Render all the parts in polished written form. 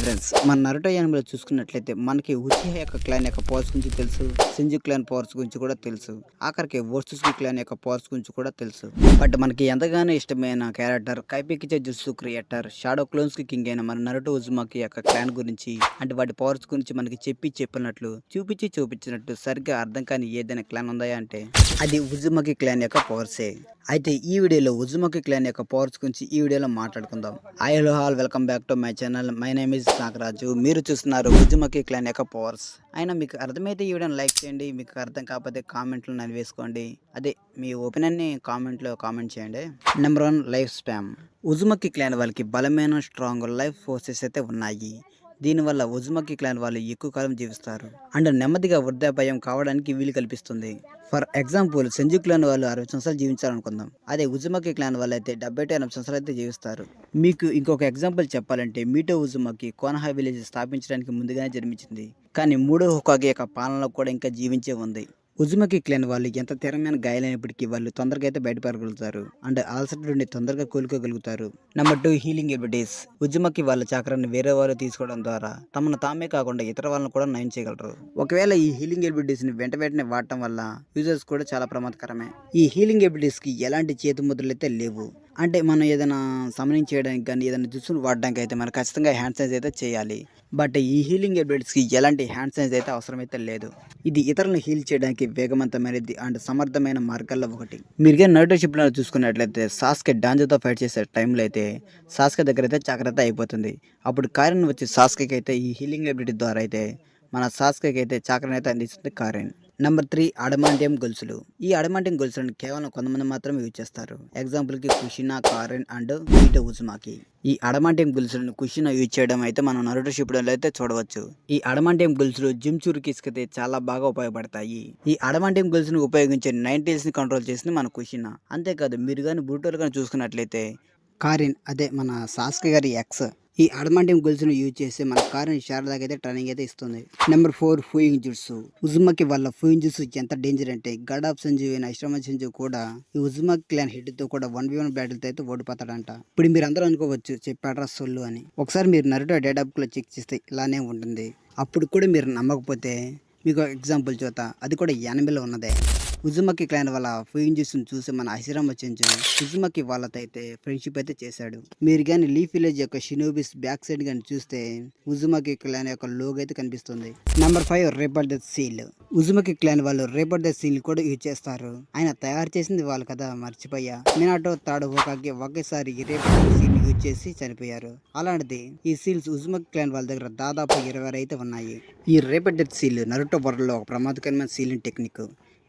Hi friends, మన Naruto యానిమేలో చూసుకున్నట్లయితే మనకి ఉచిహా యొక్క క్లాన్ యొక్క పవర్స్ గురించి తెలుసు, సెంజు క్లాన్ పవర్స్ గురించి కూడా తెలుసు, ఆఖరికి వోర్సుకి క్లాన్ యొక్క పవర్స్ గురించి కూడా తెలుసు. బట్ మనకి ఎంతగానో ఇష్టమైన క్యారెక్టర్ కైపికిచే జుట్సు క్రియేటర్ షాడో క్లోన్స్ కి కింగ్ అయిన మన నరుటో ఉజుమాకి యొక్క క్లాన్ గురించి అంటే వాటి పవర్స్ గురించి మనకి చెప్పినట్లు చూపించినట్టు సరిగ్గా అర్థం కాని ఏదైనా క్లాన్ ఉందా అంటే అది ఉజుమాకి క్లాన్ యొక్క పవర్సే. అయితే ఈ వీడియోలో ఉజుమాకి క్లాన్ యొక్క పవర్స్ గురించి ఈ వీడియోలో మాట్లాడుకుందాం. Hello all, welcome back to my channel. My name is Nagaraju. మీరు చూస్తున్నారు ఉజుమాకి క్లాన్ యొక్క పవర్స్. అయినా మీకు అర్థమైతే ఈ వీడియోని లైక్ చేయండి, మీకు అర్థం కాకపోతే కామెంట్లు నన్ను వేసుకోండి. అదే మీ ఒపీనియన్ని కామెంట్లో కామెంట్ చేయండి. Number 1, life spam. ఉజుమాకి క్లాన్ వాళ్ళకి బలమైన స్ట్రాంగ్ లైఫ్ ఫోర్సెస్ అయితే ఉన్నాయి. దీనివల్ల ఉజుమాకి క్లాన్ వాళ్ళు ఎక్కువ కాలం జీవిస్తారు అండ్ నెమ్మదిగా వృద్ధాప్యం కావడానికి వీలు కల్పిస్తుంది. ఫర్ ఎగ్జాంపుల్, సెంజు క్లాన్ వాళ్ళు 60 సంవత్సరాలు జీవించాలనుకుందాం. అదే ఉజుమాకి క్లాన్ వాళ్ళు అయితే 70-80 సంవత్సరాలు అయితే జీవిస్తారు. మీకు ఇంకొక ఎగ్జాంపుల్ చెప్పాలంటే మీటో ఉజుమాకి కోనహా విలేజ్ స్థాపించడానికి ముందుగానే జన్మించింది, కానీ మూడో హోకాగే యొక్క పాలనలో కూడా ఇంకా జీవించే ఉంది. ఉజుమాకి క్లాన్ వాళ్ళు ఎంత తీవ్రమైన గాయాలైనప్పటికీ వాళ్ళు తొందరగా అయితే బయటపడగలుగుతారు అండ్ అలసట నుండి తొందరగా కోలుకోగలుగుతారు. Number 2, healing abilities. ఉజుమాకి వాళ్ళ చక్రాన్ని వేరే వాళ్ళు తీసుకోవడం ద్వారా తమను తామే కాకుండా ఇతర వాళ్ళని కూడా నయం చేయగలరు. ఒకవేళ ఈ హీలింగ్ ఎబిలిటీస్ ని వెంటనే వాడటం వల్ల యూజర్స్ కూడా చాలా ప్రమాదకరమే. ఈ హీలింగ్ ఎబిలిటీస్ కి ఎలాంటి చేతి ముద్రలు అయితే లేవు. అంటే మనం ఏదైనా సమనింగ్ చేయడానికి కానీ ఏదైనా దుస్తులు వాడడానికి అయితే మనం ఖచ్చితంగా హ్యాండ్ సైజ్ అయితే చేయాలి. బట్ ఈ హీలింగ్ ఎబిలిటీస్కి ఎలాంటి హ్యాండ్ సైజ్ అయితే అవసరమైతే లేదు. ఇది ఇతరులను హీల్ చేయడానికి వేగవంతమైనది అండ్ సమర్థమైన మార్గాల్లో ఒకటి. మీరుగా నరుటో షిప్లో చూసుకున్నట్లయితే సాస్కే డాంజోతో ఫైట్ చేసే టైంలో అయితే సాస్కే దగ్గర అయితే జాగ్రత్త అయిపోతుంది. అప్పుడు కారిన్ వచ్చి సాస్కేకి అయితే ఈ హీలింగ్ ఎబిలిటీ ద్వారా అయితే మన సాస్కేకి అయితే చాకరని అయితే అందిస్తుంది కారిన్. నెంబర్ 3, అడమాంటియం గొలుసులు. ఈ అడమాంటియం గొలుసులను కేవలం కొంతమంది మాత్రమే యూజ్ చేస్తారు. ఎగ్జాంపుల్కి కుషినా, కారిన్ అండ్ మీటో ఉజుమాకి. ఈ అడమాంటియం గొలుసులను కుషినా యూజ్ చేయడం అయితే మనం నరుటో షిప్డోలో అయితే చూడవచ్చు. ఈ అడమాంటియం గొలుసులు జిమ్చురుకిస్కైతే చాలా బాగా ఉపయోగపడతాయి. ఈ అడమాంటియం గొలుసును ఉపయోగించే 9 టైల్స్ ని కంట్రోల్ చేసింది మన కుషినా. అంతేకాదు మీరు కానీ బూటోలు కానీ చూసుకున్నట్లయితే కారిన్, అదే మన సాస్కే గారి ఎక్స్, ఈ అడమాంటియం గొలుసును యూజ్ చేసి మన కారిన్ శారదాకి అయితే ట్రైనింగ్ అయితే ఇస్తుంది. Number 4, ఫూయింగ్ jutsu. ఉజుమాకి వాళ్ళ ఫూయింగ్ జుట్సు ఎంత డేంజర్ అంటే గాడ్ ఆఫ్ సెంజు అయిన ఇష్టమ సెంజు కూడా ఈ ఉజుమాకి క్లాన్ హెడ్ తో కూడా 1v1 బ్యాటిల్ తో అయితే ఓడిపోతాడంట. ఇప్పుడు మీరు అందరూ అనుకోవచ్చు చెప్పాడ్రా సొల్లు అని. ఒకసారి మీరు నరుటో డేటాబుక్ లో చెక్ చేస్తే ఇలానే ఉంటుంది. అప్పుడు కూడా మీరు నమ్మకపోతే మీకు ఎగ్జాంపుల్ చూత, అది కూడా యానిమేలో ఉన్నదే. ఉజుమాకి క్లాన్ వాళ్ళ ఫూయింగ్ జుట్సును చూసి మన హసిరామ చెంచు ఉజుమాకి వాళ్ళతో అయితే ఫ్రెండ్షిప్ అయితే చేశాడు. మీరు కానీ లీఫ్ విలేజ్ యొక్క షినోబిస్ బ్యాక్ సైడ్ కానీ చూస్తే ఉజుమాకి క్లాన్ యొక్క లోగో అయితే కనిపిస్తుంది. Number 5, wrapper the seal. ఉజుమాకి clan వాళ్ళు రేపర్ ద సీల్ కూడా యూజ్ చేస్తారు. ఆయన తయారు చేసింది వాళ్ళు కదా, మర్చిపోయా. మినాటో తాడు హోకాకి ఒకేసారి రేపర్ ద సీల్ యూజ్ చేసి చనిపోయారు. అలాంటిది ఈ సీల్స్ ఉజుమాకి క్లాన్ వాళ్ళ దగ్గర దాదాపు 20 అయితే ఉన్నాయి. ఈ wrapper the seal Naruto world లో ఒక ప్రమాదకరమైన సీలింగ్ టెక్నిక్.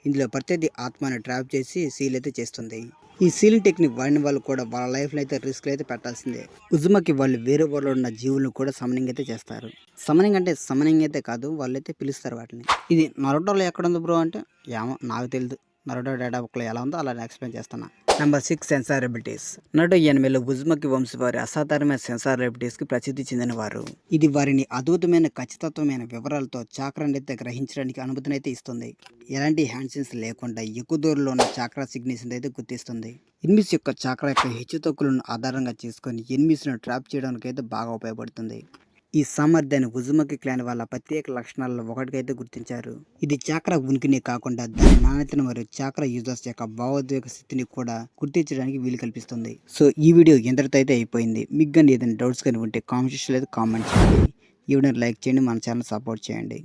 ఇందులో ప్రత్యర్థి ఆత్మని ట్రాప్ చేసి సీల్ అయితే చేస్తుంది. ఈ సీలింగ్ టెక్నిక్ వాడిన వాళ్ళు కూడా వాళ్ళ లైఫ్లో అయితే రిస్క్ అయితే పెట్టాల్సిందే. ఉజుమాకి వాళ్ళు వేరే వరల్డ్లో ఉన్న జీవులను కూడా సమనింగ్ అయితే చేస్తారు. సమనింగ్ అంటే సమనింగ్ అయితే కాదు, వాళ్ళైతే పిలుస్తారు వాటిని. ఇది నరుటోలో ఎక్కడ ఉంది బ్రో అంటే ఏమో నాకు తెలియదు. నరుటో డేటా బుక్లో ఎలా ఉందో అలా ఎక్స్ప్లెయిన్ చేస్తున్నా. Number 6, sensor abilities. నరుటో యానిమేలో ఉజుమాకి వంశ వారి అసాధారణమైన సెన్సార్ ఎబిలిటీస్ కి ప్రసిద్ధి చెందిన వారు. ఇది వారిని అద్భుతమైన ఖచ్చితత్వమైన వివరాలతో చాక్రాన్ని అయితే గ్రహించడానికి అనుమతిని అయితే ఇస్తుంది. ఎలాంటి హ్యాండ్ సెన్స్ లేకుండా ఎక్కువ దూరంలో ఉన్న చాక్రా సిగ్నేచర్స్ అయితే గుర్తిస్తుంది. ఎనిమిస్ యొక్క చాక్రా యొక్క హెచ్చుతగ్గులను ఆధారంగా చేసుకొని ఎనిమిస్ను ట్రాప్ చేయడానికి అయితే బాగా ఉపయోగపడుతుంది. ఈ సామర్థ్యాన్ని ఉజుమాకి క్లాన్ వాళ్ళ ప్రత్యేక లక్షణాలలో ఒకటికైతే గుర్తించారు. ఇది చాక్రా ఉనికిని కాకుండా దాని నాణ్యతను మరియు చాక్రా యూజర్స్ యొక్క భావోద్వేగ స్థితిని కూడా గుర్తించడానికి వీలు కల్పిస్తుంది. సో ఈ వీడియో ఎంతటితో అయితే అయిపోయింది. మీకు కానీ ఏదైనా డౌట్స్ కానీ ఉంటే కామెంట్ సెక్షన్లో అయితే కామెంట్ చేయండి. ఈ వీడియోని లైక్ చేయండి, మన ఛానల్ సపోర్ట్ చేయండి.